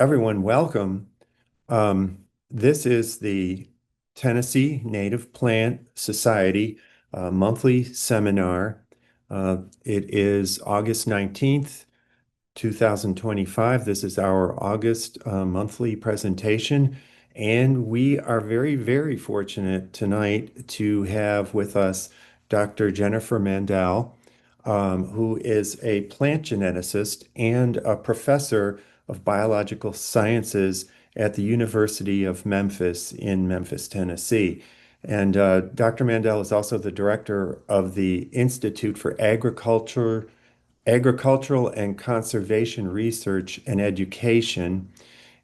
Everyone, welcome. This is the Tennessee Native Plant Society monthly seminar. It is August 19th, 2025. This is our August monthly presentation, and we are very, very fortunate tonight to have with us Dr. Jennifer Mandel, who is a plant geneticist and a professor of biological sciences at the University of Memphis in Memphis, Tennessee. And Dr. Mandel is also the director of the Institute for Agricultural and Conservation Research and Education.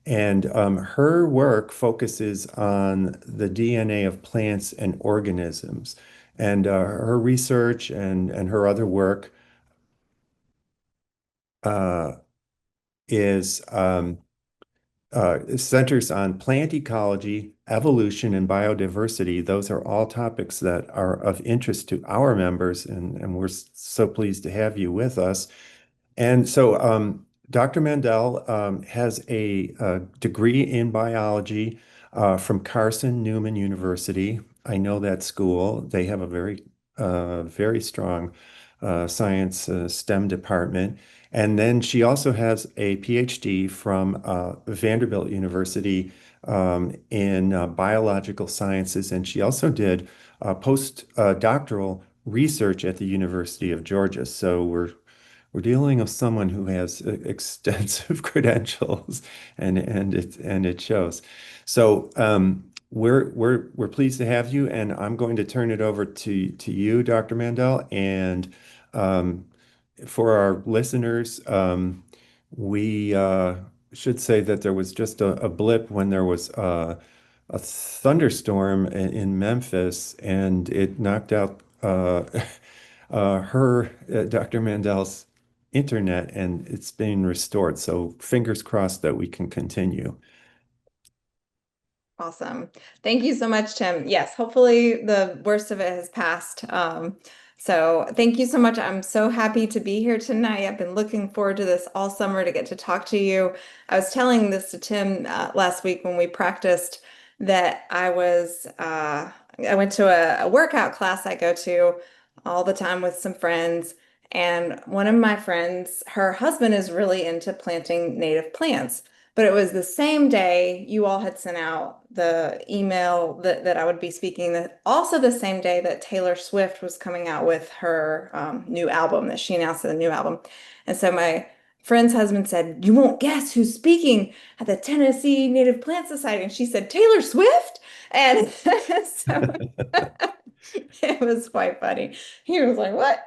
And her work focuses on the DNA of plants and organisms. And her research and her other work uh, is centers on plant ecology, evolution, and biodiversity. Those are all topics that are of interest to our members, and we're so pleased to have you with us. And so Dr. Mandel has a degree in biology from Carson Newman University. I know that school. They have a very strong science STEM department. And then she also has a PhD from Vanderbilt University in biological sciences. And she also did postdoctoral research at the University of Georgia. So we're dealing with someone who has extensive credentials, and it shows. So we're pleased to have you, and I'm going to turn it over to you, Dr. Mandel. And um, for our listeners, we should say that there was just a blip when there was a thunderstorm in Memphis, and it knocked out Dr. Mandel's internet, and it's being restored. So fingers crossed that we can continue. Awesome. Thank you so much, Tim. Yes, hopefully the worst of it has passed. So thank you so much. I'm so happy to be here tonight. I've been looking forward to this all summer to get to talk to you. I was telling this to Tim last week when we practiced that I went to a workout class I go to all the time with some friends. And one of my friends, her husband is really into planting native plants. But it was the same day you all had sent out the email that I would be speaking, that also the same day that Taylor Swift was coming out with her new album, that she announced the new album. And so my friend's husband said, "You won't guess who's speaking at the Tennessee Native Plant Society." And she said, "Taylor Swift?" And so it was quite funny. He was like, "What?"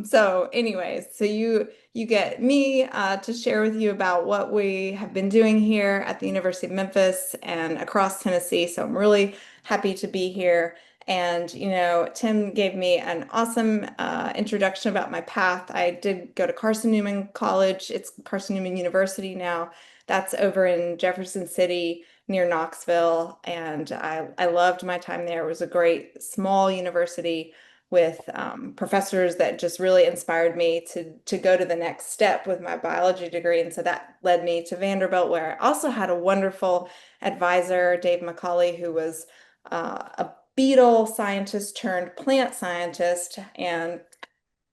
So anyways, so you get me to share with you about what we have been doing here at the University of Memphis and across Tennessee. So I'm really happy to be here. And, Tim gave me an awesome introduction about my path. I did go to Carson Newman College. It's Carson Newman University now. That's over in Jefferson City near Knoxville. And I loved my time there. It was a great small university with professors that just really inspired me to go to the next step with my biology degree. And so that led me to Vanderbilt, where I also had a wonderful advisor, Dave McCauley, who was a beetle scientist turned plant scientist. And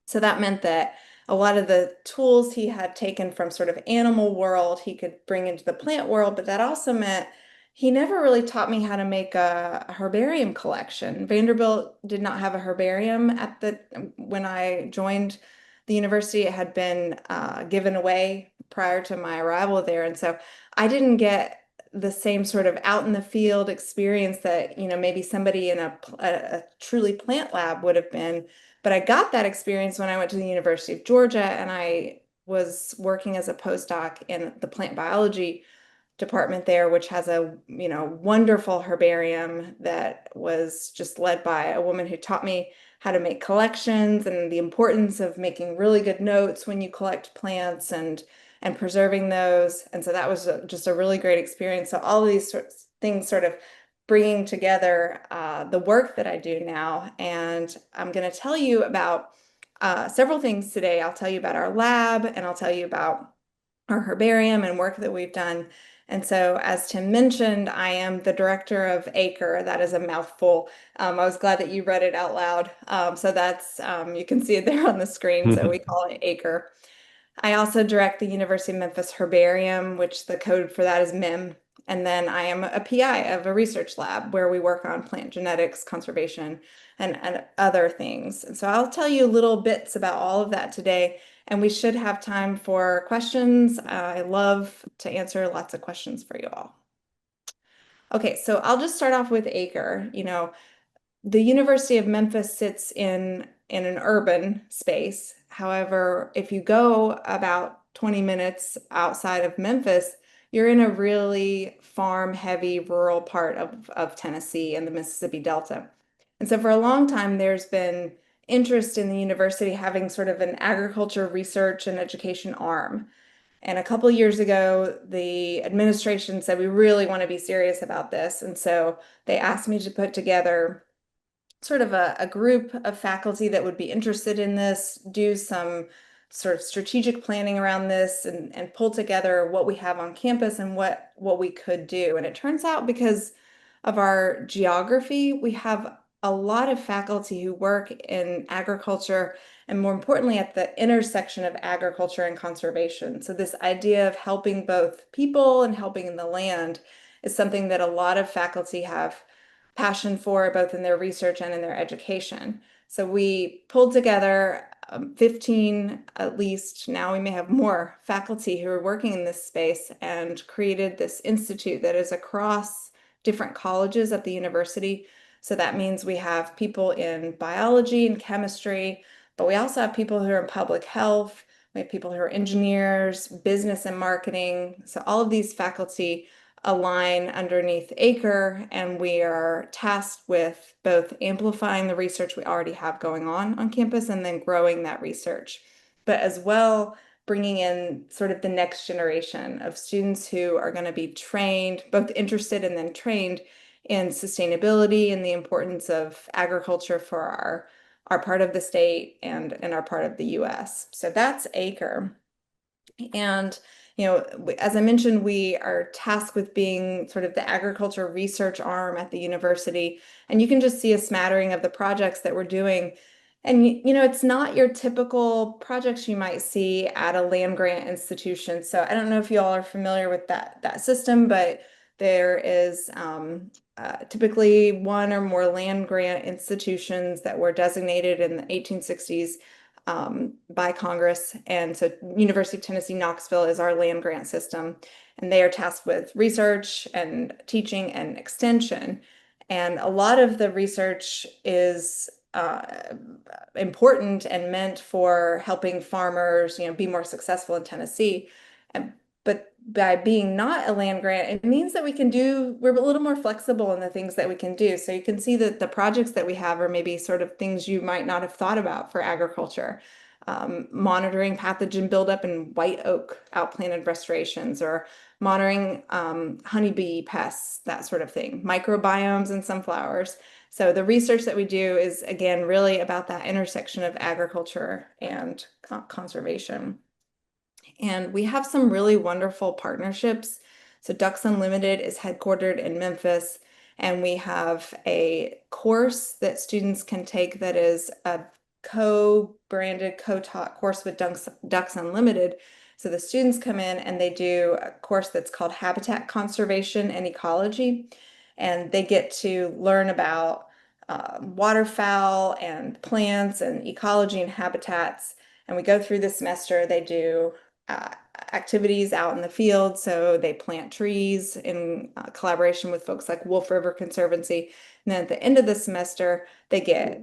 so that meant that a lot of the tools he had taken from sort of animal world, he could bring into the plant world, but that also meant he never really taught me how to make a herbarium collection. Vanderbilt did not have a herbarium when I joined the university. It had been given away prior to my arrival there, and so I didn't get the same sort of out in the field experience that maybe somebody in a truly plant lab would have been. But I got that experience when I went to the University of Georgia, and I was working as a postdoc in the plant biology department there, which has a, wonderful herbarium that was just led by a woman who taught me how to make collections and the importance of making really good notes when you collect plants and preserving those. And so that was just a really great experience. So all of these sorts of things sort of bringing together the work that I do now. And I'm going to tell you about several things today. I'll tell you about our lab, and I'll tell you about our herbarium and work that we've done. And so, as Tim mentioned, I am the director of ACRE. That is a mouthful. I was glad that you read it out loud. So that's, you can see it there on the screen. So we call it ACRE. I also direct the University of Memphis Herbarium, which the code for that is MIM. And then I am a PI of a research lab where we work on plant genetics, conservation, and other things. And so I'll tell you little bits about all of that today, and we should have time for questions. I love to answer lots of questions for you all. Okay, so I'll just start off with ACRE. The University of Memphis sits in an urban space. However, if you go about 20 minutes outside of Memphis, you're in a really farm-heavy rural part of Tennessee and the Mississippi Delta. And so for a long time, there's been interest in the university having sort of an agriculture research and education arm. And a couple years ago, the administration said, we really want to be serious about this. And so they asked me to put together sort of a group of faculty that would be interested in this, do some sort of strategic planning around this and pull together what we have on campus and what we could do. And it turns out because of our geography, we have a lot of faculty who work in agriculture and more importantly at the intersection of agriculture and conservation. So this idea of helping both people and helping in the land is something that a lot of faculty have passion for, both in their research and in their education. So we pulled together 15 at least, now we may have more faculty who are working in this space and created this institute that is across different colleges at the university. So that means we have people in biology and chemistry, but we also have people who are in public health. We have people who are engineers, business and marketing. So all of these faculty align underneath ACRE, and we are tasked with both amplifying the research we already have going on campus and then growing that research, but as well bringing in sort of the next generation of students who are going to be trained, both interested and then trained in sustainability and the importance of agriculture for our part of the state and our part of the US. So that's ACRE. And, as I mentioned, we are tasked with being sort of the agriculture research arm at the university. And you can just see a smattering of the projects that we're doing. And, it's not your typical projects you might see at a land grant institution. So I don't know if you all are familiar with that system, but there is typically one or more land grant institutions that were designated in the 1860s by Congress. And so University of Tennessee, Knoxville is our land grant system, and they are tasked with research and teaching and extension. And a lot of the research is important and meant for helping farmers, be more successful in Tennessee. But by being not a land grant, it means that we're a little more flexible in the things that we can do. So you can see that the projects that we have are maybe sort of things you might not have thought about for agriculture. Monitoring pathogen buildup in white oak outplanted restorations, or monitoring honeybee pests, that sort of thing, microbiomes in sunflowers. So the research that we do is, again, really about that intersection of agriculture and conservation. And we have some really wonderful partnerships. So Ducks Unlimited is headquartered in Memphis, and we have a course that students can take that is a co-branded, co-taught course with Ducks Unlimited. So the students come in and they do a course that's called Habitat Conservation and Ecology, and they get to learn about waterfowl and plants and ecology and habitats. And we go through the semester, they do activities out in the field. So they plant trees in collaboration with folks like Wolf River Conservancy. And then at the end of the semester, they get,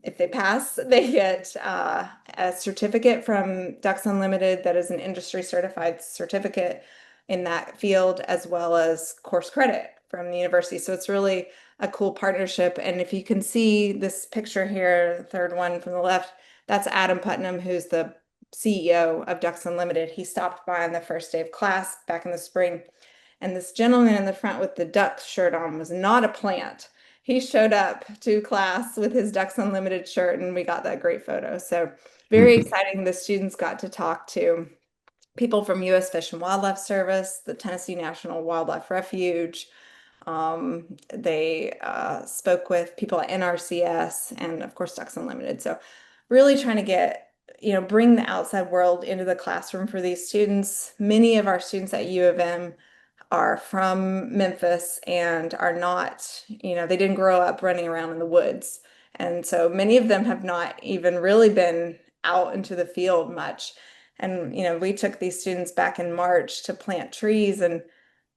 if they pass, they get a certificate from Ducks Unlimited that is an industry certified certificate in that field, as well as course credit from the university. So it's really a cool partnership. And if you can see this picture here, the third one from the left, that's Adam Putnam, who's the CEO of Ducks Unlimited. He stopped by on the first day of class back in the spring. And this gentleman in the front with the duck shirt on was not a plant. He showed up to class with his Ducks Unlimited shirt, and we got that great photo. So very exciting. The students got to talk to people from U.S. Fish and Wildlife Service, the Tennessee National Wildlife Refuge. They spoke with people at NRCS and, of course, Ducks Unlimited. So really trying to get, bring the outside world into the classroom for these students. Many of our students at U of M are from Memphis and are not, they didn't grow up running around in the woods. And so many of them have not even really been out into the field much. And, we took these students back in March to plant trees, and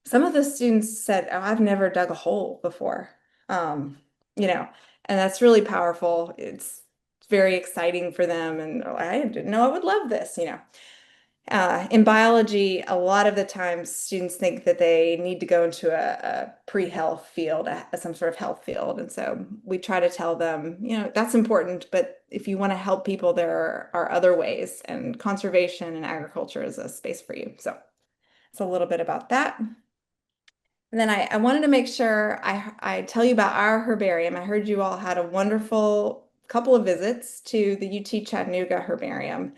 some of the students said, "Oh, I've never dug a hole before." Um, you know, and that's really powerful. It's very exciting for them. And "Oh, I didn't know I would love this." In biology, a lot of the times students think that they need to go into a pre-health field, some sort of health field. And so we try to tell them, that's important, but if you want to help people, there are other ways, and conservation and agriculture is a space for you. So it's a little bit about that. And then I wanted to make sure I tell you about our herbarium. I heard you all had a wonderful couple of visits to the UT Chattanooga Herbarium.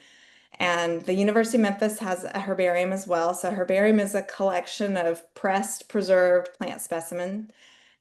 And the University of Memphis has a herbarium as well. So a herbarium is a collection of pressed, preserved plant specimens.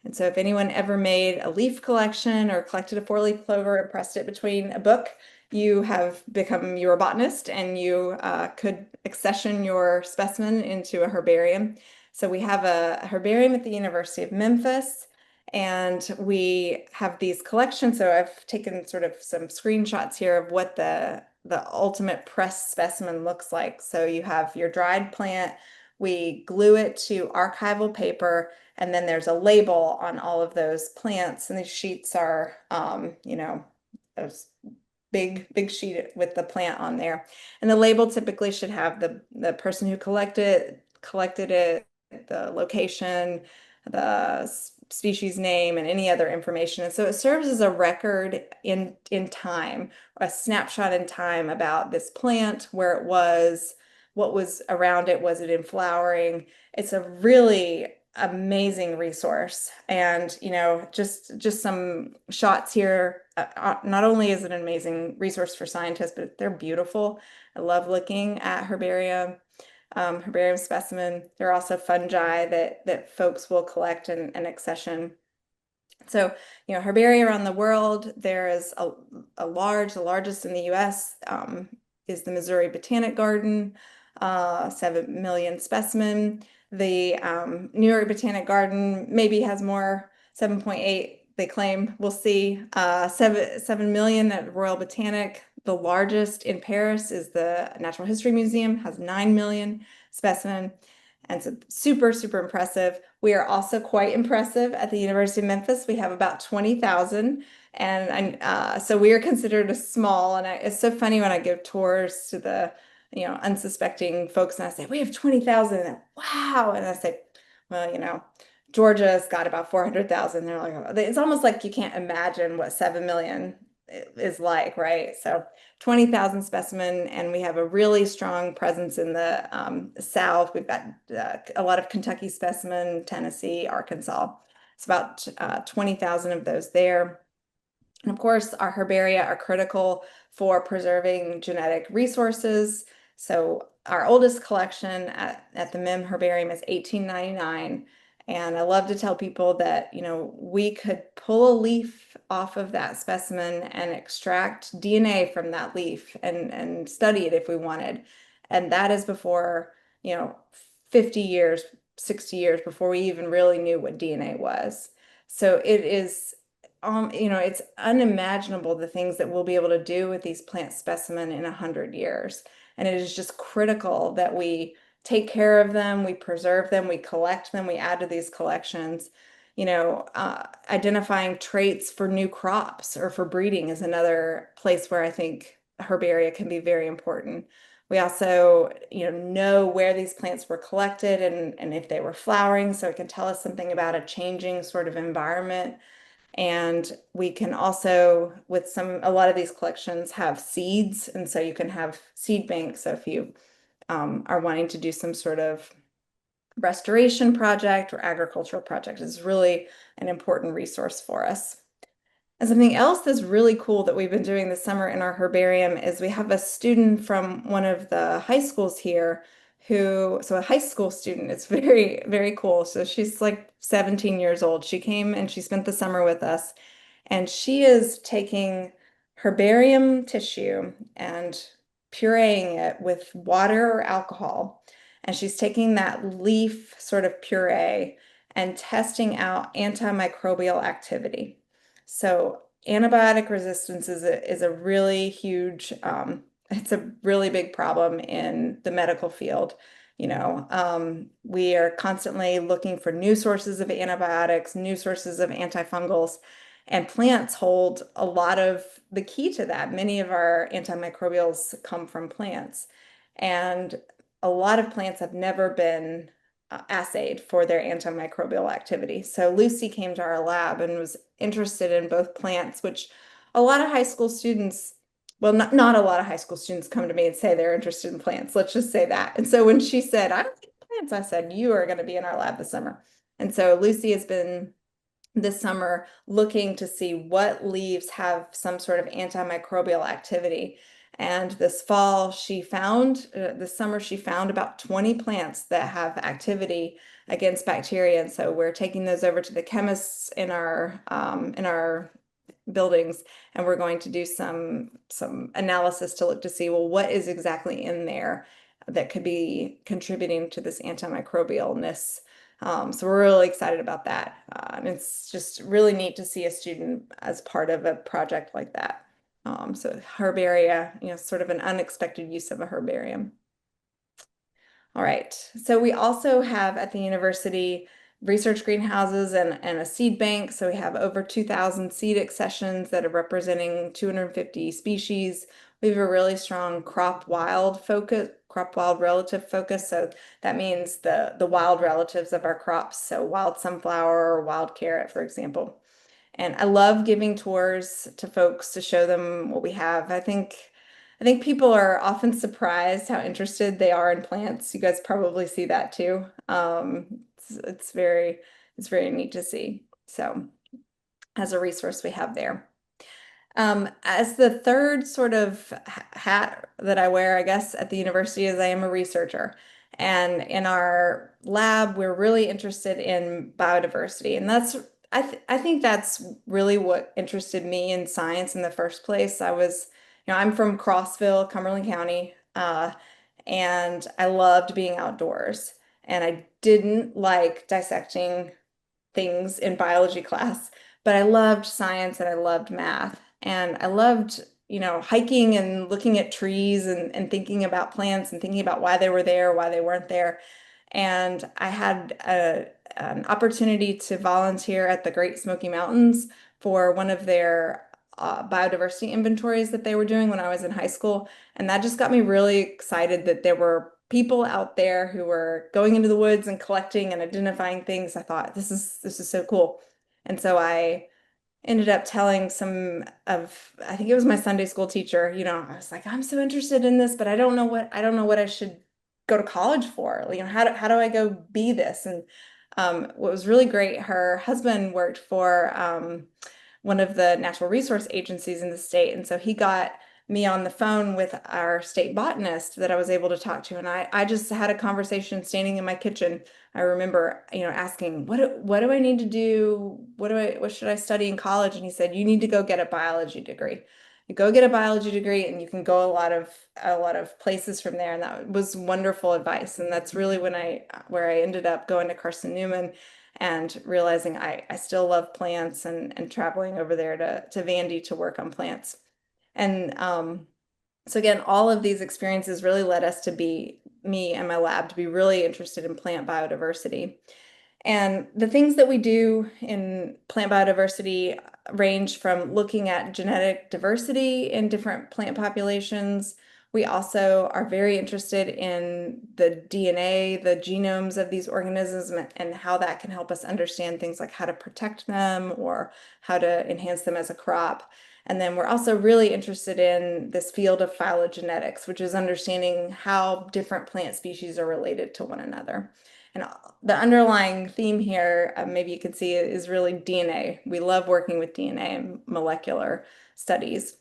And so if anyone ever made a leaf collection or collected a four-leaf clover and pressed it between a book, you have become your botanist, and you could accession your specimen into a herbarium. So we have a herbarium at the University of Memphis, and we have these collections. So I've taken sort of some screenshots here of what the ultimate pressed specimen looks like. So you have your dried plant, we glue it to archival paper, and then there's a label on all of those plants. And these sheets are, a big sheet with the plant on there. And the label typically should have the person who collected it, the location, the species name, and any other information. And so it serves as a record in time, a snapshot in time about this plant, where it was, what was around it, was it in flowering. It's a really amazing resource. And just some shots here. Not only is it an amazing resource for scientists, but they're beautiful. I love looking at herbarium specimen. There are also fungi that folks will collect and accession. So, herbaria around the world, there is the largest in the US, is the Missouri Botanic Garden, 7 million specimen. The New York Botanic Garden maybe has more, 7.8, they claim. We'll see. 7 million at Royal Botanic. The largest in Paris is the Natural History Museum, has 9 million specimen. And so super, super impressive. We are also quite impressive at the University of Memphis. We have about 20,000. And so we are considered a small, and it's so funny when I give tours to the, unsuspecting folks, and I say, we have 20,000, and wow. And I say, well, Georgia's got about 400,000. They're like, oh. It's almost like you can't imagine what 7 million is like, right? So 20,000 specimen, and we have a really strong presence in the South. We've got a lot of Kentucky specimen, Tennessee, Arkansas. It's about 20,000 of those there. And of course, our herbaria are critical for preserving genetic resources. So our oldest collection at the MIM Herbarium is 1899. And I love to tell people that, we could pull a leaf off of that specimen and extract DNA from that leaf and study it if we wanted. And that is before, 50 years, 60 years before we even really knew what DNA was. So it is, it's unimaginable the things that we'll be able to do with these plant specimen in 100 years. And it is just critical that we take care of them, we preserve them, we collect them, we add to these collections. Identifying traits for new crops or for breeding is another place where I think herbaria can be very important. We also, know where these plants were collected and if they were flowering, so it can tell us something about a changing sort of environment. And we can also, with a lot of these collections have seeds, and so you can have seed banks. So if you are wanting to do some sort of restoration project or agricultural project, is really an important resource for us. And something else that's really cool that we've been doing this summer in our herbarium is we have a student from one of the high schools here so a high school student, it's very, very cool. So she's like 17 years old. She came and she spent the summer with us, and she is taking herbarium tissue and pureeing it with water or alcohol. And she's taking that leaf sort of puree and testing out antimicrobial activity. So antibiotic resistance is a really huge, it's a really big problem in the medical field. We are constantly looking for new sources of antibiotics, new sources of antifungals, and plants hold a lot of the key to that. Many of our antimicrobials come from plants, and a lot of plants have never been assayed for their antimicrobial activity. So Lucy came to our lab and was interested in both plants, which a lot of high school students, well, not a lot of high school students come to me and say they're interested in plants. Let's just say that. And so when she said, I don't like plants, I said, you are going to be in our lab this summer. And so Lucy has been this summer looking to see what leaves have some sort of antimicrobial activity. And this summer, she found about 20 plants that have activity against bacteria. And so we're taking those over to the chemists in our buildings, and we're going to do some analysis to look to see, well, what is exactly in there that could be contributing to this antimicrobialness. So we're really excited about that. And it's just really neat to see a student as part of a project like that. So herbaria, sort of an unexpected use of a herbarium. All right. So we also have at the university research greenhouses and a seed bank. So we have over 2,000 seed accessions that are representing 250 species. We have a really strong crop wild relative focus. So that means the wild relatives of our crops. So wild sunflower or wild carrot, for example. And I love giving tours to folks to show them what we have. I think people are often surprised how interested they are in plants. You guys probably see that too. It's very neat to see. So as a resource we have there. As the third sort of hat that I wear, I guess, at the university is I am a researcher. And in our lab, we're really interested in biodiversity. And I think that's really what interested me in science in the first place. I'm from Crossville, Cumberland County, and I loved being outdoors. And I didn't like dissecting things in biology class, but I loved science and I loved math. And I loved, hiking and looking at trees and thinking about plants and thinking about why they were there, why they weren't there. And I had an opportunity to volunteer at the Great Smoky Mountains for one of their biodiversity inventories that they were doing when I was in high school. And that just got me really excited that there were people out there who were going into the woods and collecting and identifying things. I thought, this is so cool. And so I ended up telling I think it was my Sunday school teacher, I was like, I'm so interested in this, but I don't know what I should go to college for. How do I go be this? And what was really great, her husband worked for one of the natural resource agencies in the state. And so he got me on the phone with our state botanist that I was able to talk to. And I just had a conversation standing in my kitchen. I remember, asking, what do I need to do? What should I study in college? And he said, you need to go get a biology degree. You go get a biology degree and you can go a lot of places from there. And that was wonderful advice. And that's really where I ended up going to Carson Newman and realizing I still love plants and traveling over there to Vandy to work on plants. And so again, all of these experiences really led us to be, me and my lab, to be really interested in plant biodiversity. And the things that we do in plant biodiversity range from looking at genetic diversity in different plant populations. We also are very interested in the DNA, the genomes of these organisms, and how that can help us understand things like how to protect them or how to enhance them as a crop. And then we're also really interested in this field of phylogenetics, which is understanding how different plant species are related to one another. And the underlying theme here, maybe you can see, is really DNA. We love working with DNA and molecular studies.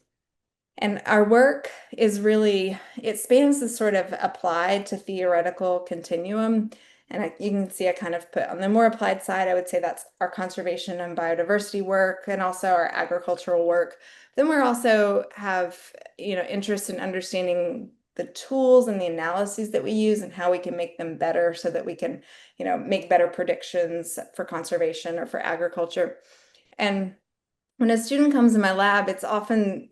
And our work is really, it spans this sort of applied to theoretical continuum. And you can see I kind of put on the more applied side, I would say that's our conservation and biodiversity work and also our agricultural work. Then we also have, interest in understanding the tools and the analyses that we use and how we can make them better so that we can, make better predictions for conservation or for agriculture. And when a student comes in my lab, it's often,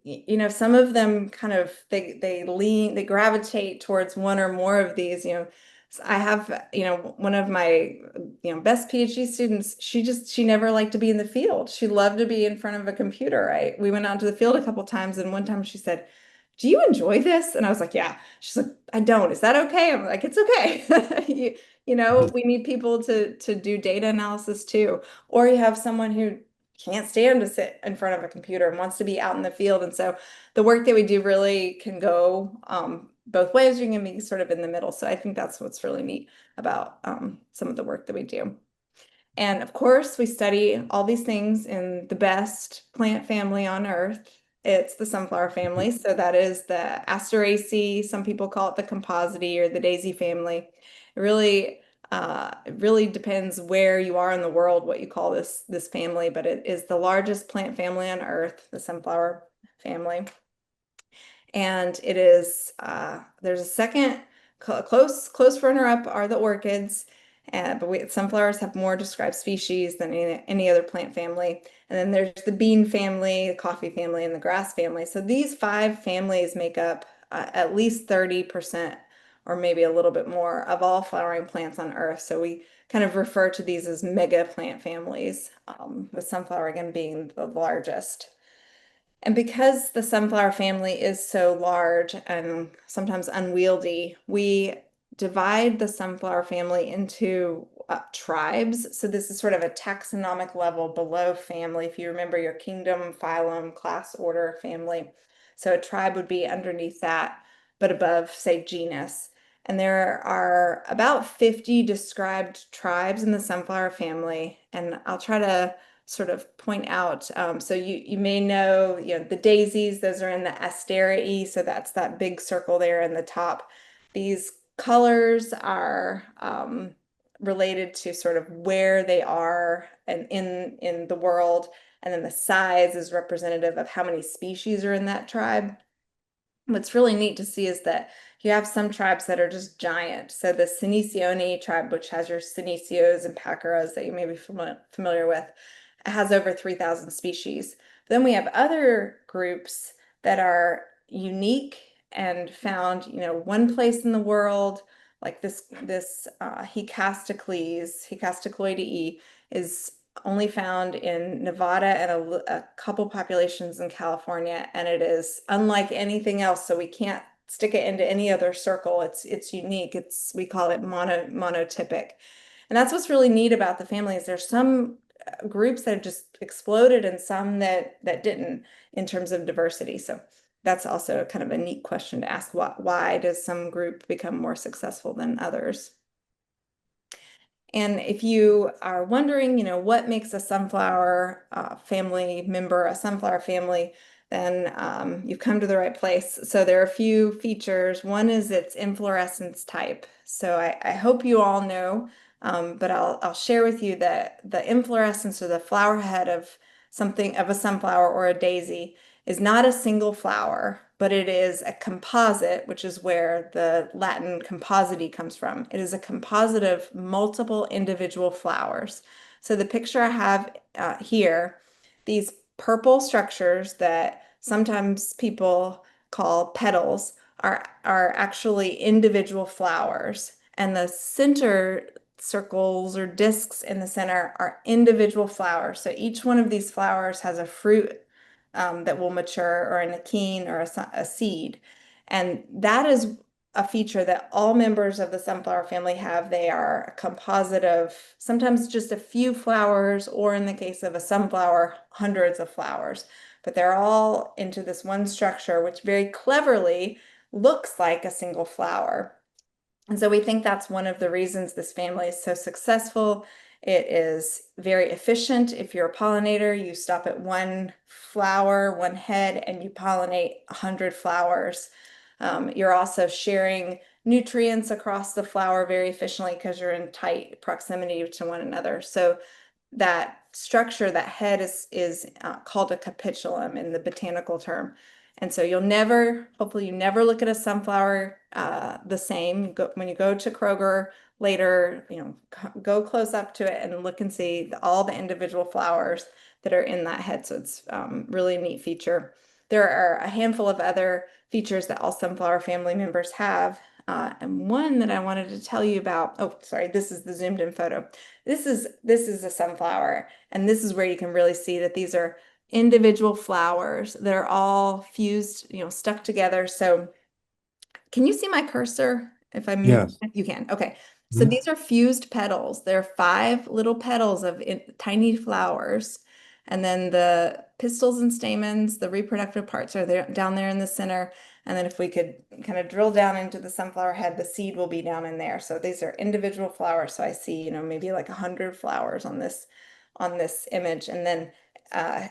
some of them kind of they gravitate towards one or more of these, So I have, one of my, best PhD students, she never liked to be in the field. She loved to be in front of a computer, right? We went out to the field a couple times and one time she said, "Do you enjoy this?" And I was like, "Yeah." She's like, "I don't. Is that okay?" I'm like, "It's okay." We need people to do data analysis too. Or you have someone who can't stand to sit in front of a computer and wants to be out in the field. And so the work that we do really can go both ways. You can be sort of in the middle. So I think that's what's really neat about some of the work that we do. And of course, we study all these things in the best plant family on Earth. It's the sunflower family. So that is the Asteraceae. Some people call it the Compositae or the daisy family. It really depends where you are in the world, what you call this family, but it is the largest plant family on Earth, the sunflower family. And it is there's a second close runner-up are the orchids, but sunflowers have more described species than any other plant family. And then there's the bean family, the coffee family, and the grass family. So these five families make up at least 30% or maybe a little bit more of all flowering plants on Earth. So we kind of refer to these as mega plant families, with sunflower again being the largest. And because the sunflower family is so large and sometimes unwieldy, we divide the sunflower family into tribes. So this is sort of a taxonomic level below family. If you remember your kingdom, phylum, class, order, family. So a tribe would be underneath that, but above, say, genus. And there are about 50 described tribes in the sunflower family. And I'll try to sort of point out. So you may know, the daisies, those are in the Asteraceae, so that's that big circle there in the top. These colors are related to sort of where they are and in the world, and then the size is representative of how many species are in that tribe. What's really neat to see is that you have some tribes that are just giant. So the Senecio tribe, which has your Senecios and Pacaras that you may be familiar with, has over 3,000 species. Then we have other groups that are unique and found, one place in the world, like this Hecastocloideae, is only found in Nevada and a couple populations in California, and it is unlike anything else. So we can't stick it into any other circle. It's unique. We call it monotypic, and that's what's really neat about the family is there's some groups that have just exploded and some that didn't in terms of diversity. So that's also kind of a neat question to ask. Why does some group become more successful than others? And if you are wondering, what makes a sunflower family member a sunflower family, then you've come to the right place. So there are a few features. One is its inflorescence type. So I hope you all know, but I'll share with you that the inflorescence or the flower head of a sunflower or a daisy is not a single flower, but it is a composite, which is where the Latin composite comes from. It is a composite of multiple individual flowers. So the picture I have here, these purple structures that sometimes people call petals are actually individual flowers. And the center circles or discs in the center are individual flowers. So each one of these flowers has a fruit that will mature, or an achene or a seed. And that is a feature that all members of the sunflower family have. They are a composite of sometimes just a few flowers, or in the case of a sunflower, hundreds of flowers. But they're all into this one structure, which very cleverly looks like a single flower. And so we think that's one of the reasons this family is so successful. It is very efficient. If you're a pollinator, you stop at one flower, one head, and you pollinate 100 flowers. You're also sharing nutrients across the flower very efficiently because you're in tight proximity to one another. So that structure, that head is called a capitulum in the botanical term. And so you'll never, hopefully you never look at a sunflower the same. When you go to Kroger later, go close up to it and look and see all the individual flowers that are in that head. So it's really a neat feature. There are a handful of other features that all sunflower family members have. And one that I wanted to tell you about, oh, sorry, this is the zoomed in photo. This is a sunflower, and this is where you can really see that these are individual flowers that are all fused, stuck together. So can you see my cursor? If I move, Yes. you can. Okay. So Mhm. these are fused petals. There are 5 little petals of tiny flowers. And then the pistils and stamens, the reproductive parts are there down there in the center. And then if we could kind of drill down into the sunflower head, the seed will be down in there. So these are individual flowers. So I see, maybe like 100 flowers on this image. And then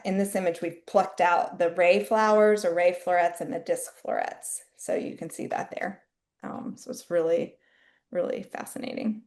in this image, we've plucked out the ray flowers or ray florets and the disc florets. So you can see that there. So it's really, really fascinating.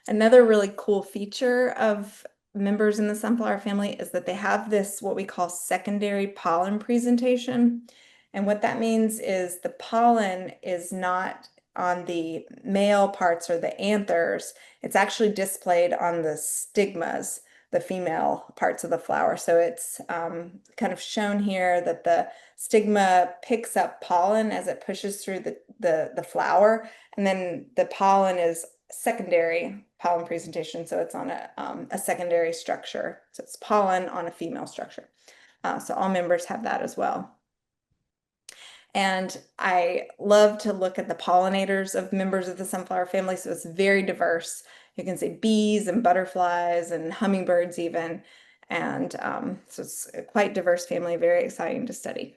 Another really cool feature of members in the sunflower family is that they have this, what we call secondary pollen presentation. And what that means is the pollen is not on the male parts or the anthers. It's actually displayed on the stigmas, the female parts of the flower. So it's kind of shown here that the stigma picks up pollen as it pushes through the flower, and then the pollen is secondary pollen presentation, so it's on a secondary structure. So it's pollen on a female structure. So all members have that as well. And I love to look at the pollinators of members of the sunflower family. So it's very diverse. You can see bees and butterflies and hummingbirds even. And so it's a quite diverse family, very exciting to study.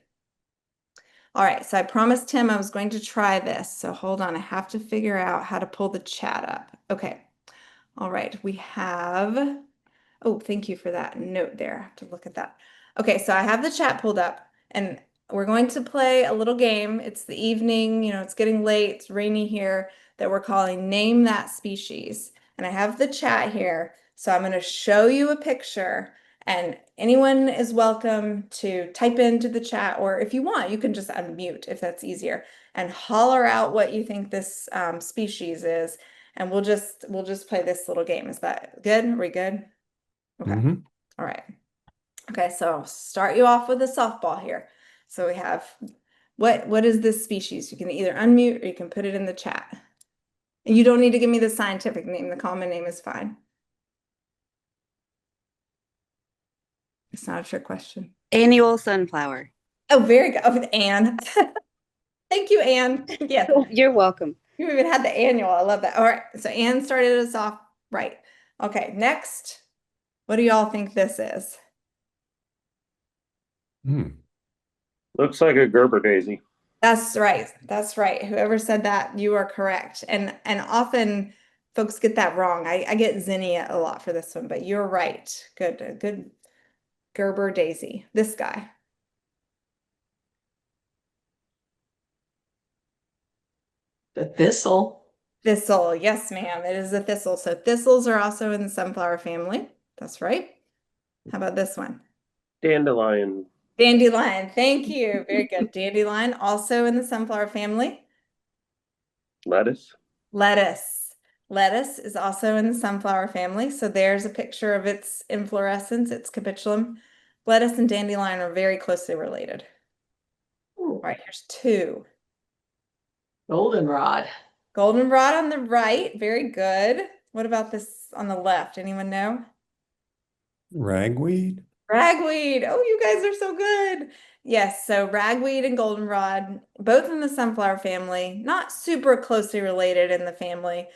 All right, so I promised Tim I was going to try this. So hold on, I have to figure out how to pull the chat up. Okay. All right, we have, oh, thank you for that note there. I have to look at that. Okay, so I have the chat pulled up and we're going to play a little game. It's the evening, it's getting late, it's rainy here, that we're calling Name That Species. And I have the chat here. So I'm going to show you a picture and anyone is welcome to type into the chat, or if you want, you can just unmute if that's easier and holler out what you think this species is. And we'll just play this little game. Is that good? Are we good? Okay. Mhm. All right. Okay, so I'll start you off with a softball here. So we have what is this species? You can either unmute or you can put it in the chat. And you don't need to give me the scientific name. The common name is fine. It's not a trick question. Annual sunflower. Oh, very good. Oh, Anne. Thank you, Anne. Yes. Oh, you're welcome. You even had the annual. I love that. All right. So Anne started us off right. Okay, next. What do y'all think this is? Mm. Looks like a Gerber daisy. That's right. That's right. Whoever said that, you are correct. And often folks get that wrong. I get zinnia a lot for this one, but you're right. Good Gerber daisy. This guy. The thistle. Thistle. Yes, ma'am. It is a thistle. So thistles are also in the sunflower family. That's right. How about this one? Dandelion. Dandelion. Thank you. Very good. Dandelion also in the sunflower family. Lettuce. Lettuce. Lettuce is also in the sunflower family. So there's a picture of its inflorescence, its capitulum. Lettuce and dandelion are very closely related. All right, here's 2. Goldenrod. Goldenrod on the right. Very good. What about this on the left? Anyone know? Ragweed? Ragweed. Oh, you guys are so good. Yes, so ragweed and goldenrod, both in the sunflower family, not super closely related in the family,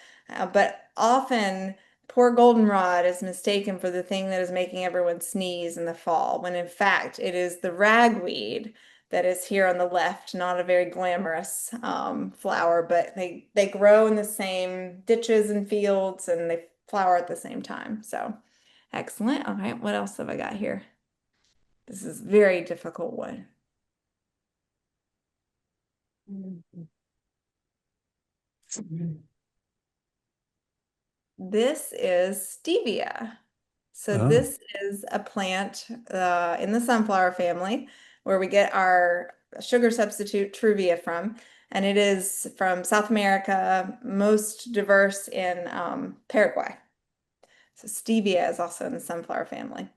but often poor goldenrod is mistaken for the thing that is making everyone sneeze in the fall, when in fact it is the ragweed that is here on the left, not a very glamorous flower, but they grow in the same ditches and fields and they flower at the same time. So excellent. All right, what else have I got here? This is a very difficult one. This is stevia. So Oh. this is a plant in the sunflower family where we get our sugar substitute Truvia from, and it is from South America, most diverse in Paraguay. So stevia is also in the sunflower family.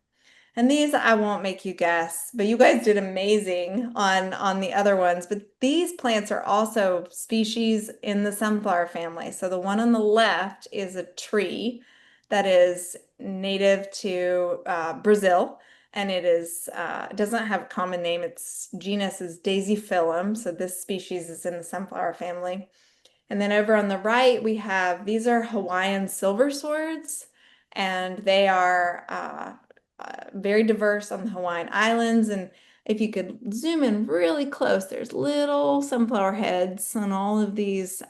And these I won't make you guess, but you guys did amazing on the other ones. But these plants are also species in the sunflower family. So the one on the left is a tree that is native to Brazil, and it is doesn't have a common name. Its genus is Daisy-phyllum. So this species is in the sunflower family. And then over on the right, we have these are Hawaiian silver swords, and they are very diverse on the Hawaiian Islands. And if you could zoom in really close, there's little sunflower heads on all of these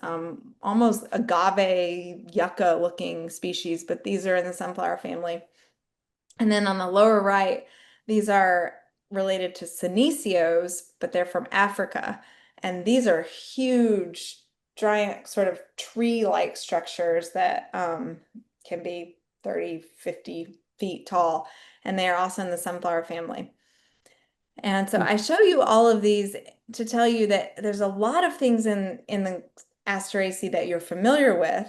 almost agave yucca looking species, but these are in the sunflower family. And then on the lower right, these are related to Senecio, but they're from Africa. And these are huge, giant sort of tree-like structures that can be 30, 50 feet tall. And they are also in the sunflower family. And so I show you all of these to tell you that there's a lot of things in the Asteraceae that you're familiar with,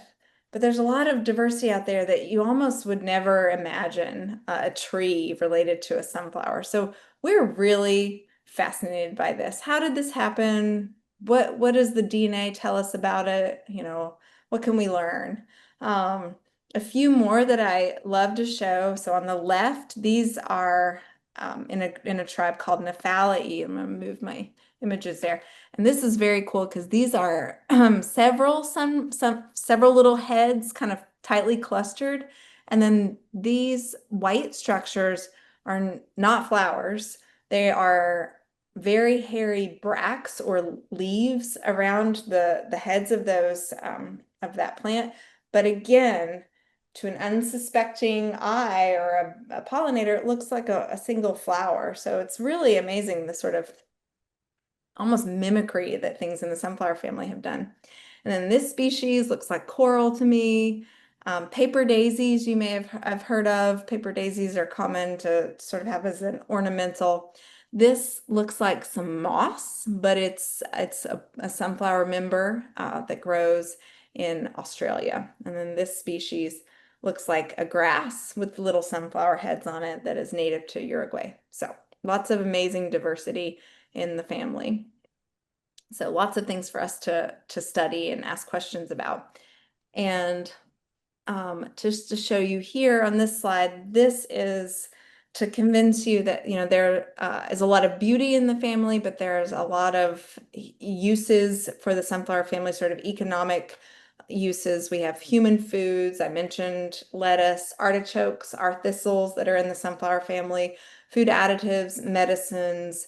but there's a lot of diversity out there that you almost would never imagine a tree related to a sunflower. So we're really fascinated by this. How did this happen? What does the DNA tell us about it? You know, what can we learn? A few more that I love to show. So on the left, these are in a tribe called Nephalae. I'm going to move my images there. And this is very cool because these are several little heads kind of tightly clustered. And then these white structures are not flowers. They are very hairy bracts or leaves around the heads of those of that plant. But again, to an unsuspecting eye or a pollinator, it looks like a single flower. So it's really amazing the sort of almost mimicry that things in the sunflower family have done. And then this species looks like coral to me. Paper daisies you may have heard of. Paper daisies are common to sort of have as an ornamental. This looks like some moss, but it's a sunflower member that grows in Australia. And then this species looks like a grass with little sunflower heads on it that is native to Uruguay. So lots of amazing diversity in the family. So lots of things for us to study and ask questions about. And just to show you here on this slide, this is to convince you that, you know, there is a lot of beauty in the family, but there's a lot of uses for the sunflower family, sort of economic uses. We have human foods. I mentioned lettuce, artichokes, are thistles that are in the sunflower family, food additives, medicines.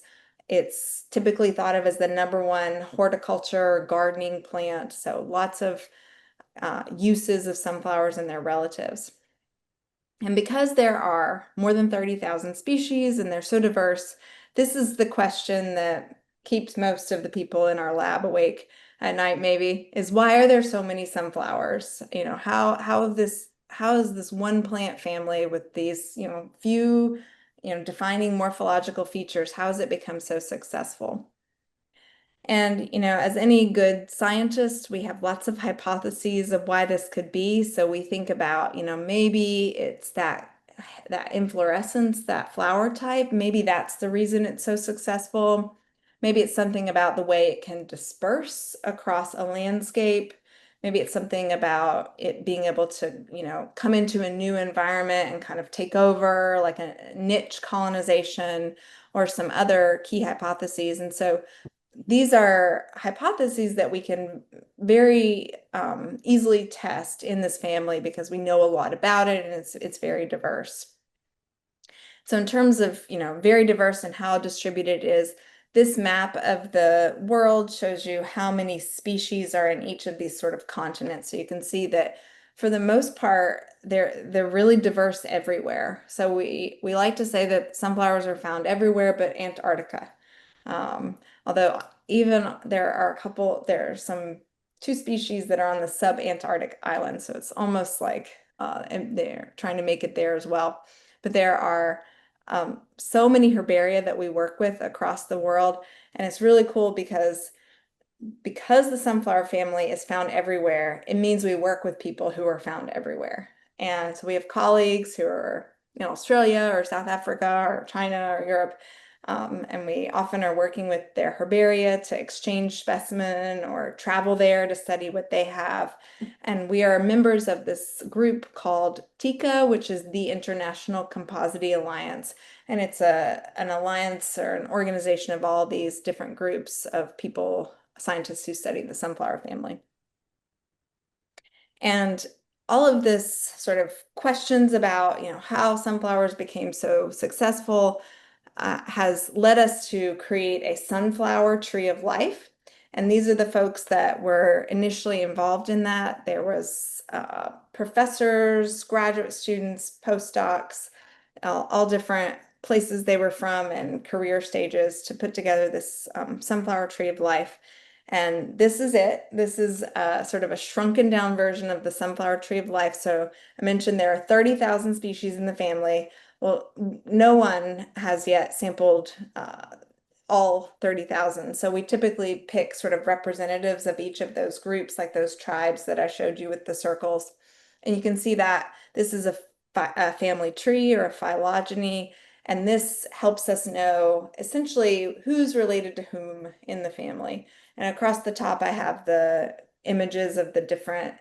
It's typically thought of as the #1 horticulture gardening plant. So lots of uses of sunflowers and their relatives. And because there are more than 30,000 species and they're so diverse, this is the question that keeps most of the people in our lab awake at night, maybe, is why are there so many sunflowers? You know, how is this one plant family with these, you know, few, you know, defining morphological features, how has it become so successful? And, you know, as any good scientist, we have lots of hypotheses of why this could be. So we think about, you know, maybe it's that inflorescence, that flower type. Maybe that's the reason it's so successful. Maybe it's something about the way it can disperse across a landscape. Maybe it's something about it being able to, you know, come into a new environment and kind of take over, like a niche colonization or some other key hypotheses. And so these are hypotheses that we can very easily test in this family because we know a lot about it and it's very diverse. So in terms of, you know, very diverse and how distributed it is, this map of the world shows you how many species are in each of these sort of continents. So you can see that for the most part, they're really diverse everywhere. So we like to say that sunflowers are found everywhere but Antarctica. Although even there are some two species that are on the sub-Antarctic island, so it's almost like and they're trying to make it there as well. But there are so many herbaria that we work with across the world, and it's really cool because the sunflower family is found everywhere. It means we work with people who are found everywhere. And so we have colleagues who are in Australia or South Africa or China or Europe. And we often are working with their herbaria to exchange specimen or travel there to study what they have. And we are members of this group called TICA, which is the International Composite Alliance. And it's an alliance or an organization of all these different groups of people, scientists who study the sunflower family. And all of this sort of questions about, how sunflowers became so successful has led us to create a sunflower tree of life. And these are the folks that were initially involved in that. There was professors, graduate students, postdocs, all different places they were from and career stages to put together this sunflower tree of life. And this is it. This is sort of a shrunken down version of the sunflower tree of life. So I mentioned there are 30,000 species in the family. Well, no one has yet sampled all 30,000. So we typically pick sort of representatives of each of those groups, like those tribes that I showed you with the circles. And you can see that this is a family tree or a phylogeny. And this helps us know essentially who's related to whom in the family. And across the top, I have the images of the different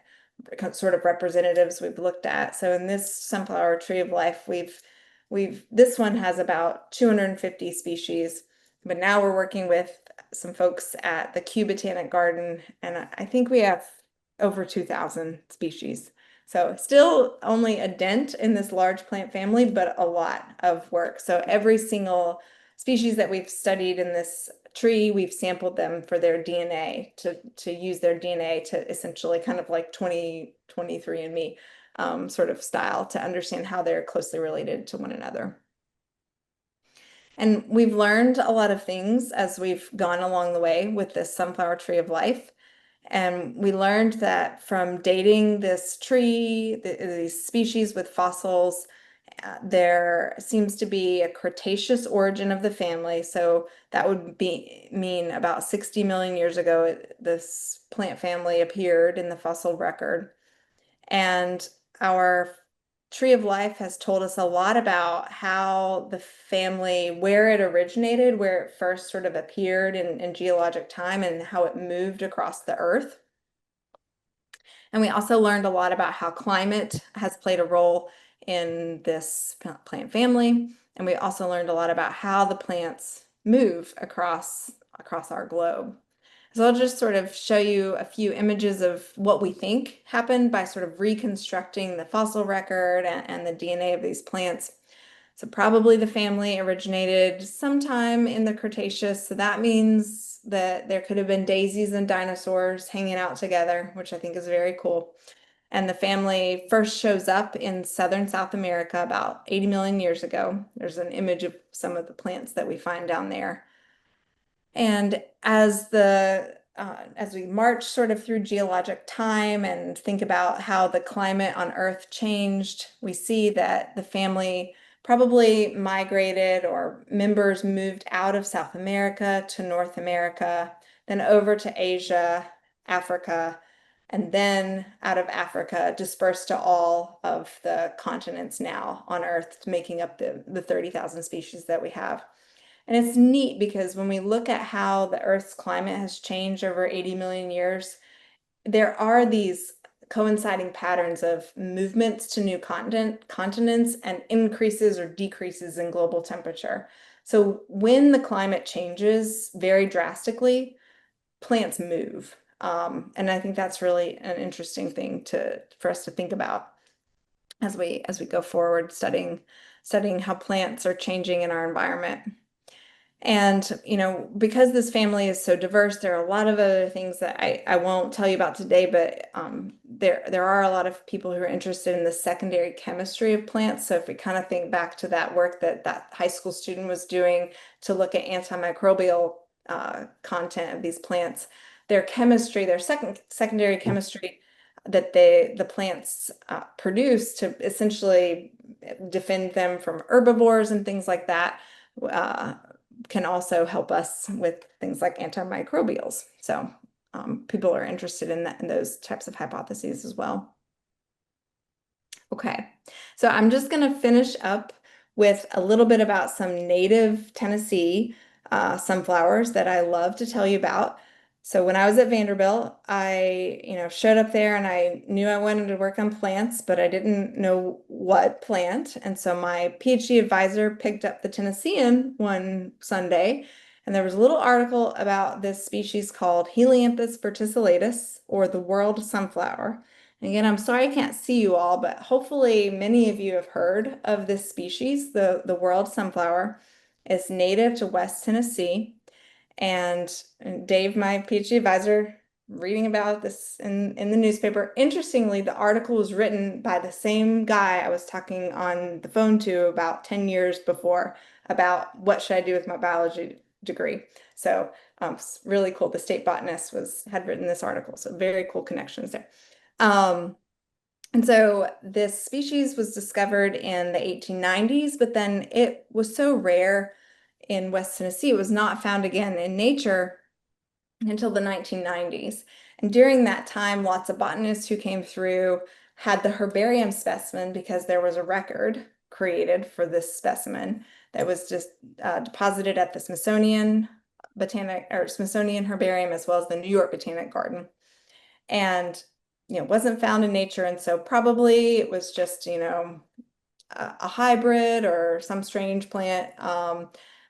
sort of representatives we've looked at. So in this sunflower tree of life, this one has about 250 species, but now we're working with some folks at the Kew Botanic Garden, and I think we have over 2,000 species. So still only a dent in this large plant family, but a lot of work. So every single species that we've studied in this tree, we've sampled them for their DNA to use their DNA to essentially kind of like 23andMe sort of style to understand how they're closely related to one another. And we've learned a lot of things as we've gone along the way with this sunflower tree of life. And we learned that from dating this tree, these species with fossils, there seems to be a Cretaceous origin of the family. So that would mean about 60 million years ago, this plant family appeared in the fossil record. And our tree of life has told us a lot about how the family, where it originated, where it first sort of appeared in geologic time, and how it moved across the earth. And we also learned a lot about how climate has played a role in this plant family. And we also learned a lot about how the plants move across our globe. So I'll just sort of show you a few images of what we think happened by sort of reconstructing the fossil record and the DNA of these plants. So probably the family originated sometime in the Cretaceous. So that means that there could have been daisies and dinosaurs hanging out together, which I think is very cool. And the family first shows up in southern South America about 80 million years ago. There's an image of some of the plants that we find down there. And as we march sort of through geologic time and think about how the climate on Earth changed, we see that the family probably migrated, or members moved out of South America to North America, then over to Asia, Africa, and then out of Africa dispersed to all of the continents now on Earth, making up the 30,000 species that we have. And it's neat because when we look at how the Earth's climate has changed over 80 million years, there are these coinciding patterns of movements to new continents and increases or decreases in global temperature. So when the climate changes very drastically, plants move. And I think that's really an interesting thing for us to think about as we go forward studying how plants are changing in our environment. And, because this family is so diverse, there are a lot of other things that I won't tell you about today, but there are a lot of people who are interested in the secondary chemistry of plants. So if we kind of think back to that work that high school student was doing to look at antimicrobial content of these plants, their chemistry, their secondary chemistry that the plants produce to essentially defend them from herbivores and things like that, can also help us with things like antimicrobials. So people are interested in that, in those types of hypotheses as well. Okay, so I'm just going to finish up with a little bit about some native Tennessee sunflowers that I love to tell you about. So when I was at Vanderbilt, I, showed up there and I knew I wanted to work on plants, but I didn't know what plant. And so my PhD advisor picked up the Tennessean one Sunday, and there was a little article about this species called Helianthus verticillatus, or the world sunflower. And again, I'm sorry I can't see you all, but hopefully many of you have heard of this species, the world sunflower. It's native to West Tennessee. And Dave, my PhD advisor, reading about this in the newspaper. Interestingly, the article was written by the same guy I was talking on the phone to about 10 years before about what should I do with my biology degree. So it's really cool. The state botanist had written this article. So very cool connections there. And so this species was discovered in the 1890s, but then it was so rare in West Tennessee, it was not found again in nature until the 1990s. And during that time, lots of botanists who came through had the herbarium specimen because there was a record created for this specimen that was just deposited at the Smithsonian Herbarium, as well as the New York Botanic Garden. And wasn't found in nature, and so probably it was just a hybrid or some strange plant.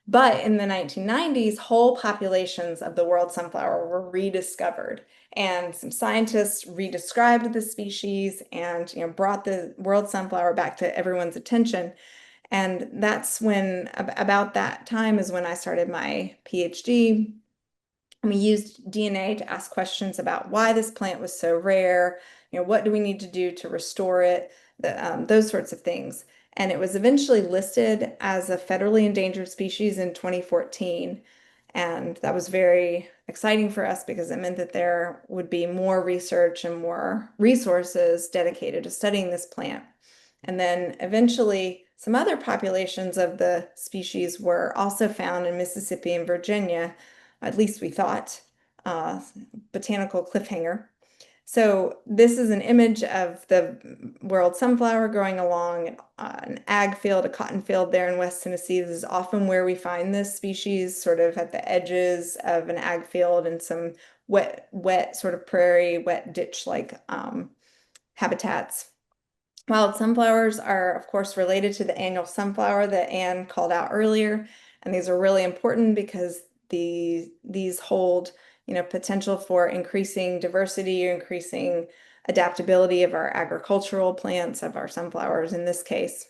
But in the 1990s, whole populations of the world sunflower were rediscovered, and some scientists redescribed the species and brought the world sunflower back to everyone's attention. And that's when, about that time, is when I started my PhD. We used DNA to ask questions about why this plant was so rare, what do we need to do to restore it, those sorts of things. And it was eventually listed as a federally endangered species in 2014. And that was very exciting for us because it meant that there would be more research and more resources dedicated to studying this plant. And then eventually some other populations of the species were also found in Mississippi and Virginia, at least we thought, botanical cliffhanger. So this is an image of the world sunflower growing along an ag field, a cotton field there in West Tennessee. This is often where we find this species, sort of at the edges of an ag field and some wet sort of prairie, wet ditch-like habitats. Wild sunflowers are, of course, related to the annual sunflower that Anne called out earlier, and these are really important because these hold potential for increasing diversity, increasing adaptability of our agricultural plants, of our sunflowers in this case.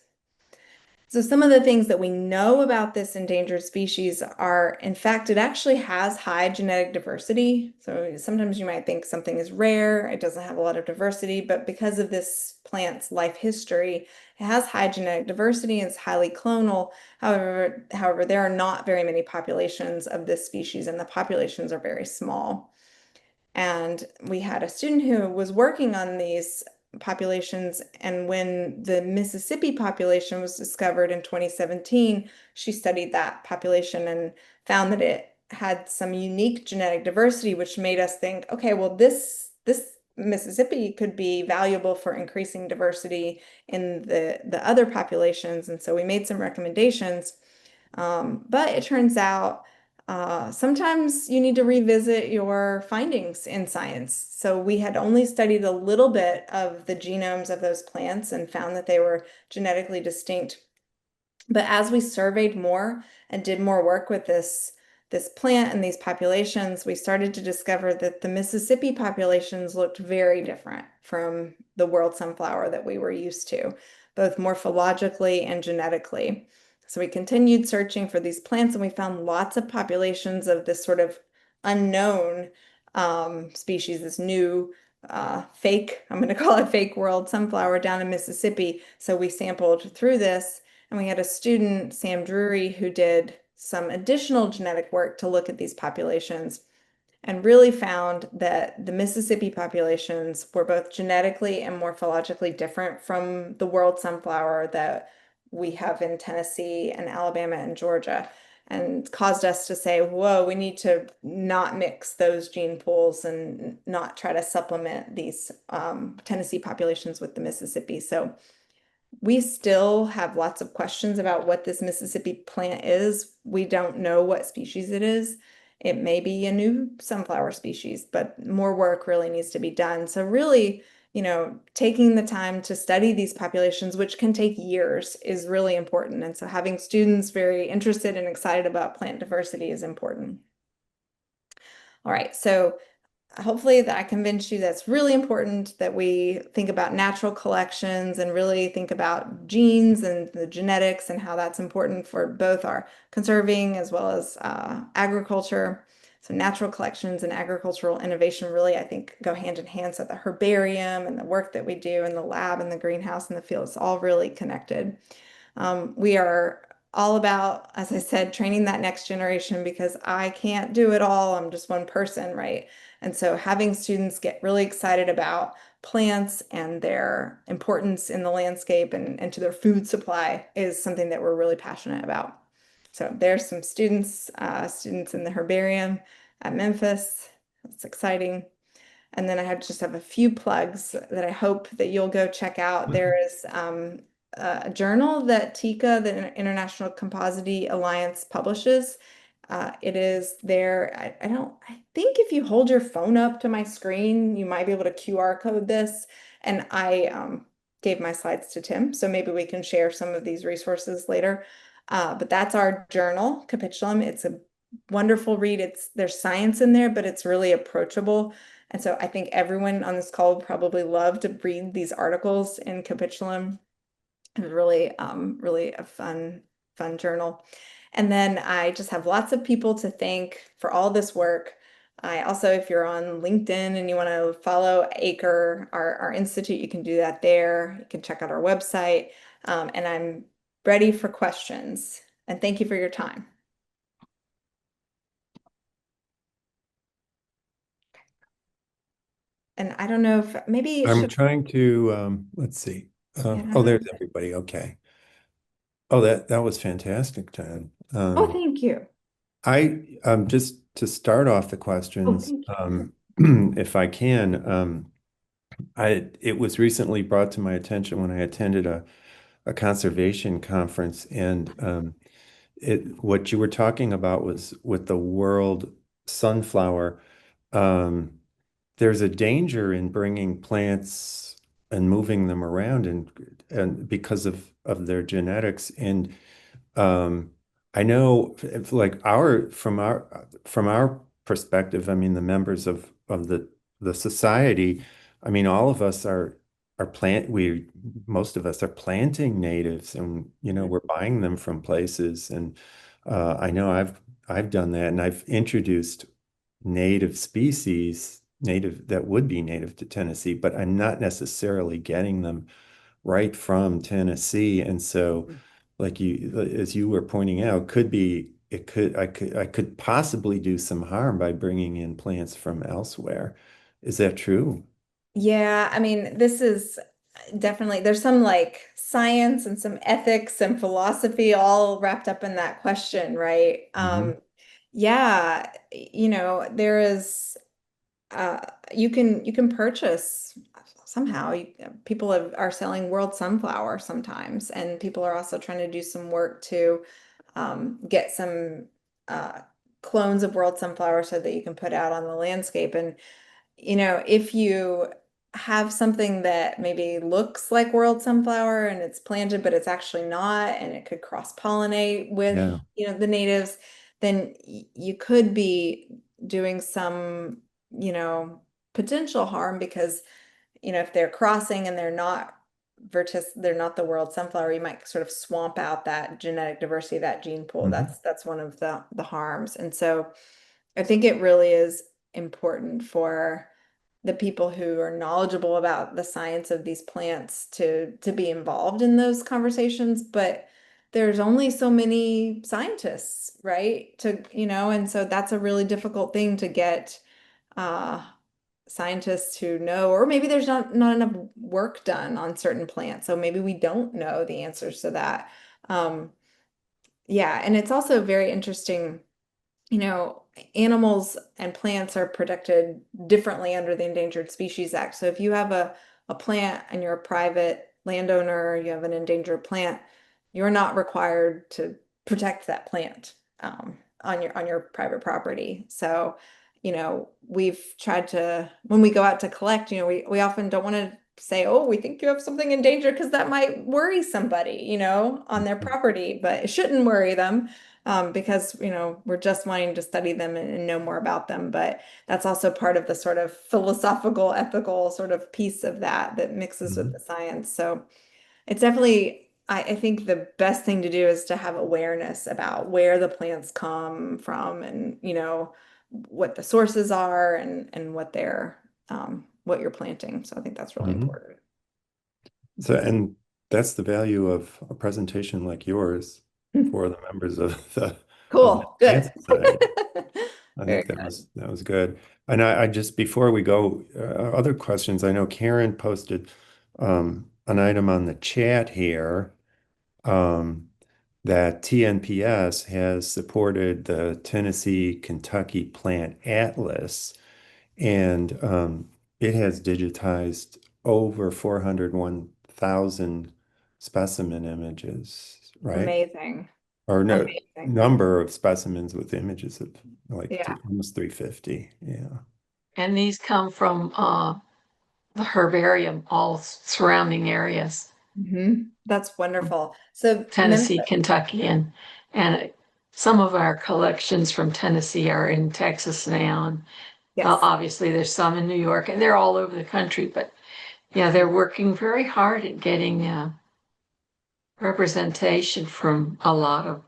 So some of the things that we know about this endangered species are, in fact, it actually has high genetic diversity. So sometimes you might think something is rare, it doesn't have a lot of diversity, but because of this plant's life history, it has high genetic diversity and it's highly clonal. However, there are not very many populations of this species, and the populations are very small. And we had a student who was working on these populations, and when the Mississippi population was discovered in 2017, she studied that population and found that it had some unique genetic diversity, which made us think, okay, well, this Mississippi could be valuable for increasing diversity in the other populations. And so we made some recommendations, but it turns out sometimes you need to revisit your findings in science. So we had only studied a little bit of the genomes of those plants and found that they were genetically distinct. But as we surveyed more and did more work with this plant and these populations, we started to discover that the Mississippi populations looked very different from the world sunflower that we were used to, both morphologically and genetically. So we continued searching for these plants and we found lots of populations of this sort of unknown species, this new fake, I'm going to call it fake world sunflower down in Mississippi. So we sampled through this and we had a student, Sam Drury, who did some additional genetic work to look at these populations and really found that the Mississippi populations were both genetically and morphologically different from the world sunflower that we have in Tennessee and Alabama and Georgia, and caused us to say, whoa, we need to not mix those gene pools and not try to supplement these Tennessee populations with the Mississippi. So we still have lots of questions about what this Mississippi plant is. We don't know what species it is. It may be a new sunflower species, but more work really needs to be done. So really, taking the time to study these populations, which can take years, is really important. And so having students very interested and excited about plant diversity is important. All right, so hopefully that I convinced you that's really important that we think about natural collections and really think about genes and the genetics and how that's important for both our conserving as well as agriculture. So natural collections and agricultural innovation really, I think, go hand in hand. So the herbarium and the work that we do in the lab and the greenhouse and the field, it's all really connected. We are all about, as I said, training that next generation because I can't do it all. I'm just one person, right? And so having students get really excited about plants and their importance in the landscape and to their food supply is something that we're really passionate about. So there's some students in the herbarium at Memphis. It's exciting. And then I just have a few plugs that I hope that you'll go check out. There is a journal that TICA, the International Composite Alliance, publishes. It is there. I think if you hold your phone up to my screen, you might be able to QR code this. And I gave my slides to Tim, so maybe we can share some of these resources later. But that's our journal, Capitulum. It's a wonderful read. There's science in there, but it's really approachable. And so I think everyone on this call would probably love to read these articles in Capitulum. It's really a fun journal. And then I just have lots of people to thank for all this work. I also, if you're on LinkedIn and you want to follow ACRE, our institute, you can do that there. You can check out our website. And I'm ready for questions. And thank you for your time. And I don't know if maybe I'm trying to, let's see. Yeah. Oh, there's everybody. Okay. Oh, that was fantastic, Jen. Oh, thank you. Just to start off the Oh, questions, thank you. if I can, it was recently brought to my attention when I attended a conservation conference, and what you were talking about was with the world sunflower. There's a danger in bringing plants and moving them around, and because of their genetics. And I know if, like from our perspective, I mean the members of the society, I mean all of us are most of us are planting natives, and we're buying them from places. And I know I've done that, and I've introduced native species, native that would be native to Tennessee, but I'm not necessarily getting them right from Tennessee. And so, like as you were pointing out, I could possibly do some harm by bringing in plants from elsewhere. Is that true? Yeah, I mean, this is definitely, there's some like science and some ethics and philosophy all wrapped up in that question, right? Mhm. Yeah, there is you can purchase somehow. People are selling world sunflower sometimes, and people are also trying to do some work to get some uh, clones of world sunflower so that you can put out on the landscape. And if you have something that maybe looks like world sunflower and it's planted, but it's actually not, and it could cross-pollinate with, Yeah. the natives, then you could be doing some, potential harm because, if they're crossing and they're not they're not the world sunflower, you might sort of swamp out that genetic diversity, that gene pool. Mhm. That's one of the harms. And so I think it really is important for the people who are knowledgeable about the science of these plants to be involved in those conversations, but there's only so many scientists, right? And so that's a really difficult thing to get scientists who know, or maybe there's not enough work done on certain plants, so maybe we don't know the answers to that. Yeah, and it's also very interesting, animals and plants are protected differently under the Endangered Species Act. So if you have a plant and you're a private landowner, you have an endangered plant, you're not required to protect that plant on your private property. So, we've tried to, when we go out to collect, we often don't want to say, oh, we think you have something endangered, because that might worry somebody, on their property, but it shouldn't worry them because we're just wanting to study them and know more about them. But that's also part of the sort of philosophical, ethical sort of piece of that mixes with Mhm. the science. So it's definitely, I think the best thing to do is to have awareness about where the plants come from, and what the sources are, and what you're planting. So I think that's really Mhm. important. So, and that's the value of a presentation like yours for the members of the Cool, Plant good. Society. I Very think that was good. And I just, before we go, other questions. I know Karen posted an item on the chat here, um, that TNPS has supported the Tennessee Kentucky Plant Atlas, and it has digitized over 401,000 specimen images, right? Amazing. Or no, Amazing. number of specimens with images of like Yeah. almost 350. Yeah. And these come from the herbarium, all surrounding areas, That's wonderful. So Tennessee, Kentucky, and some of our collections from Tennessee are in Texas now. And yes, obviously, there's some in New York, and they're all over the country. But yeah, they're working very hard at getting representation from a lot of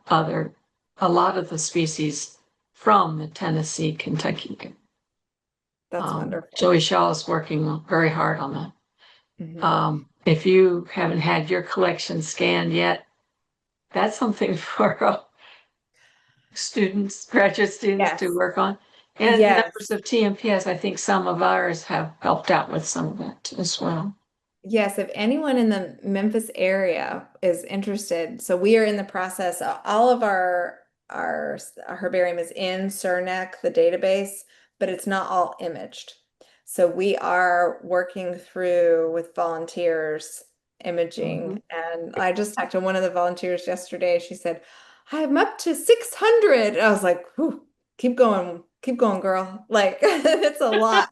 the species from the Tennessee, Kentucky. that's wonderful. Joey Shaw is working very hard on that. Mhm. If you haven't had your collection scanned yet, that's something for graduate students to Yes. work on. And members Yes. of TNPS, I think some of ours have helped out with some of that as well. Yes, if anyone in the Memphis area is interested, so we are in the process, all of our herbarium is in CERNEC, the database, but it's not all imaged. So we are working through with volunteers imaging. And I just talked to one of the volunteers yesterday. She said, I'm up to 600. I was like, whew, keep going, girl. Like it's a lot.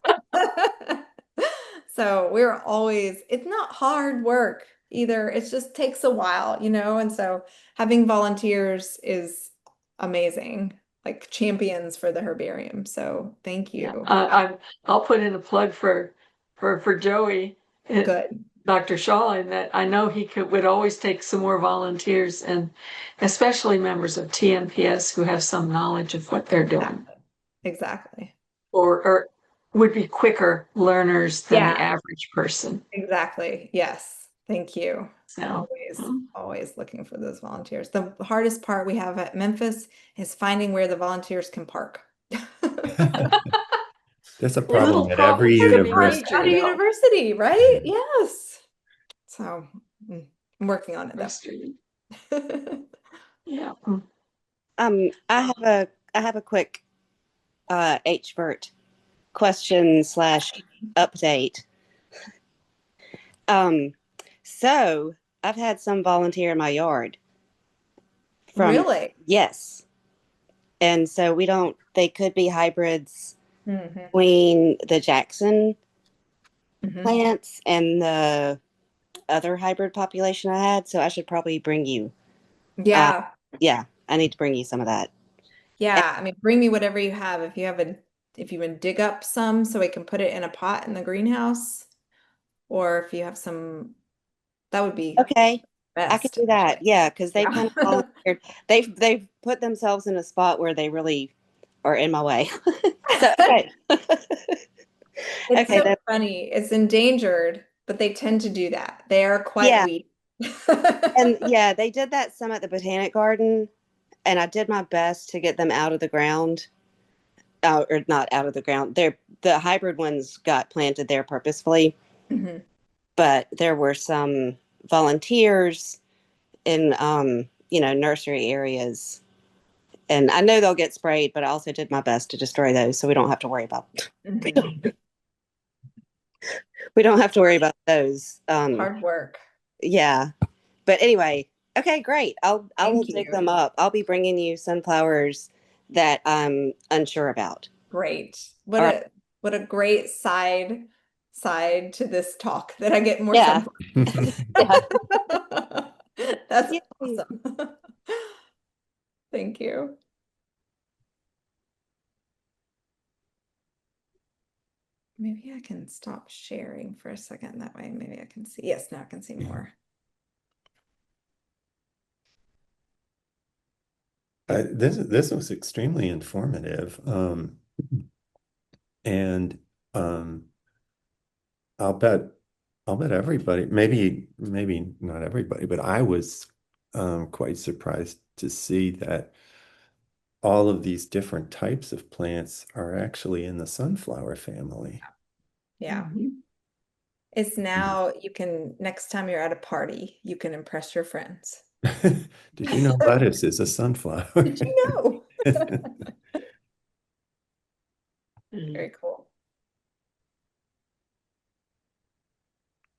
So it's not hard work either. It just takes a while, and so having volunteers is amazing, like champions for the herbarium. So thank Yeah, you. I'll put in a plug for Joey, Good. Dr. Shaw, in that I know he would always take some more volunteers, and especially members of TNPS who have some knowledge of what they're doing, Exactly. or would be quicker learners than the Yeah, average person. exactly. Yes. Thank you. So, Always looking for those volunteers. The hardest part we have at Memphis is finding where the volunteers can park. That's a little problem at every problems can be university. At a major, though. university, right? Yes. So I'm working on it Frustrating. though. Yeah. I have a quick HVERT question / update. So I've had some volunteer in my yard from, Really? yes. And so they could be hybrids Mhm. between the Jackson Mhm. plants and the other hybrid population I had. So I should probably bring you. Yeah. Yeah, I need to bring you some of that. Yeah. I mean, bring me whatever you have. If you would dig up some so we can put it in a pot in the greenhouse, or if you have some That would be Okay, I could best. do that. actually. Yeah, because they Yeah. kind of volunteered. They've put themselves in a spot where they really are in my way. So okay. It's Okay, so funny. It's endangered, but they tend to do that. They are quite yeah. weak. And yeah, they did that some at the Botanic Garden, and I did my best to get them out of the ground. Or not out of the ground. The hybrid ones got planted there purposefully, Mhm. but there were some volunteers in nursery areas. And I know they'll get sprayed, but I also did my best to destroy those so we don't have to worry about Mhm. we don't have to worry about those. Hard work. Yeah. But anyway, okay, great. I will Thank dig you. them up. I'll be bringing you sunflowers that I'm unsure about. Great. All right. What a great side to this talk that I get more Yeah. sunflowers. Yeah. That's Yay. awesome. Thank you. Maybe I can stop sharing for a second. That way, maybe I can see. Yes, now I can see more. This was extremely informative. And I'll bet everybody, maybe not everybody, but I was quite surprised to see that all of these different types of plants are actually in the sunflower family. Yeah. Mhm. It's now you can, next time you're at a party, you can impress your friends. Did you know lettuce is a sunflower? Did you know? Very cool.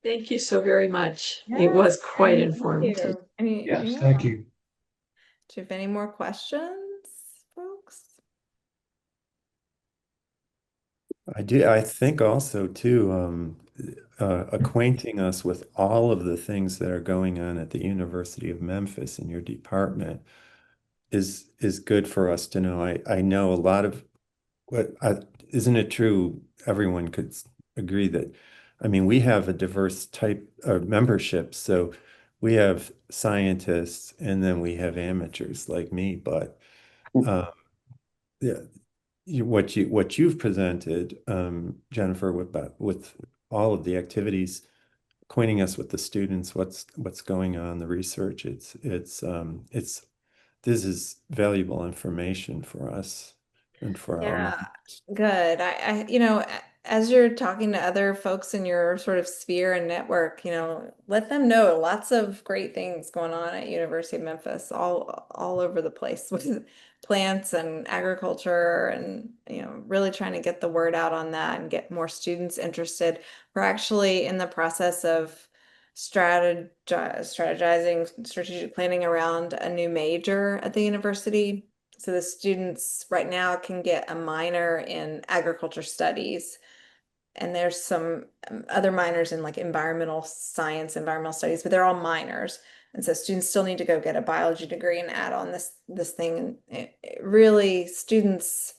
Thank you so very much. It was quite informative. Yes, thank you. Do you have any more questions, folks? I do. I think also too, acquainting us with all of the things that are going on at the University of Memphis in your department is good for us to know. I know a lot of isn't it true? Everyone could agree that, I mean, we have a diverse type of membership, so we have scientists and then we have amateurs like me, but um, yeah, what you've presented, Jennifer, with all of the activities, acquainting us with the students, what's going on, the research, this is valuable information for us and for our Yeah, members. good. As you're talking to other folks in your sort of sphere and network, let them know lots of great things going on at University of Memphis, all over the place with plants and agriculture, and really trying to get the word out on that and get more students interested. We're actually in the process of strategizing, strategic planning around a new major at the university. So the students right now can get a minor in agriculture studies, and there's some other minors in like environmental science, environmental studies, but they're all minors. And so students still need to go get a biology degree and add on this thing. And it really, students,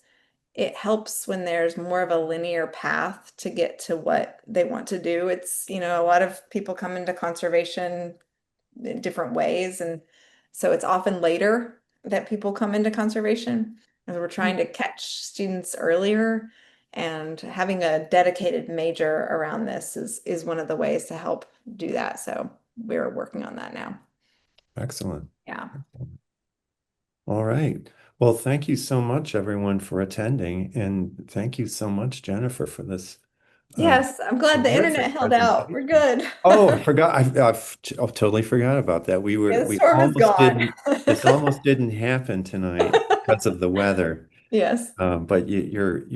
it helps when there's more of a linear path to get to what they want to do. It's, a lot of people come into conservation in different ways. And so it's often later that people come into conservation. And we're trying to catch students earlier, and having a dedicated major around this is one of the ways to help do that. So we're working on that now. Excellent. Yeah. All right. Well, thank you so much, everyone, for attending. And thank you so much, Jennifer, for this Yes, I'm glad the internet terrific held out. We're presentation. good. Oh, I forgot. I've totally forgot about that. Yeah, the We storm is almost gone. didn't, this almost didn't happen tonight because of the weather. Yes. But your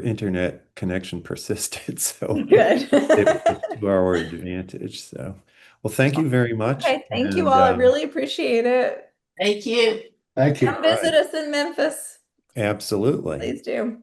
internet connection persisted, so Good. it was to our advantage. So, well, thank you very much. Okay, thank you And all. I really appreciate it. Thank you. Come visit us in Memphis. absolutely. Please do.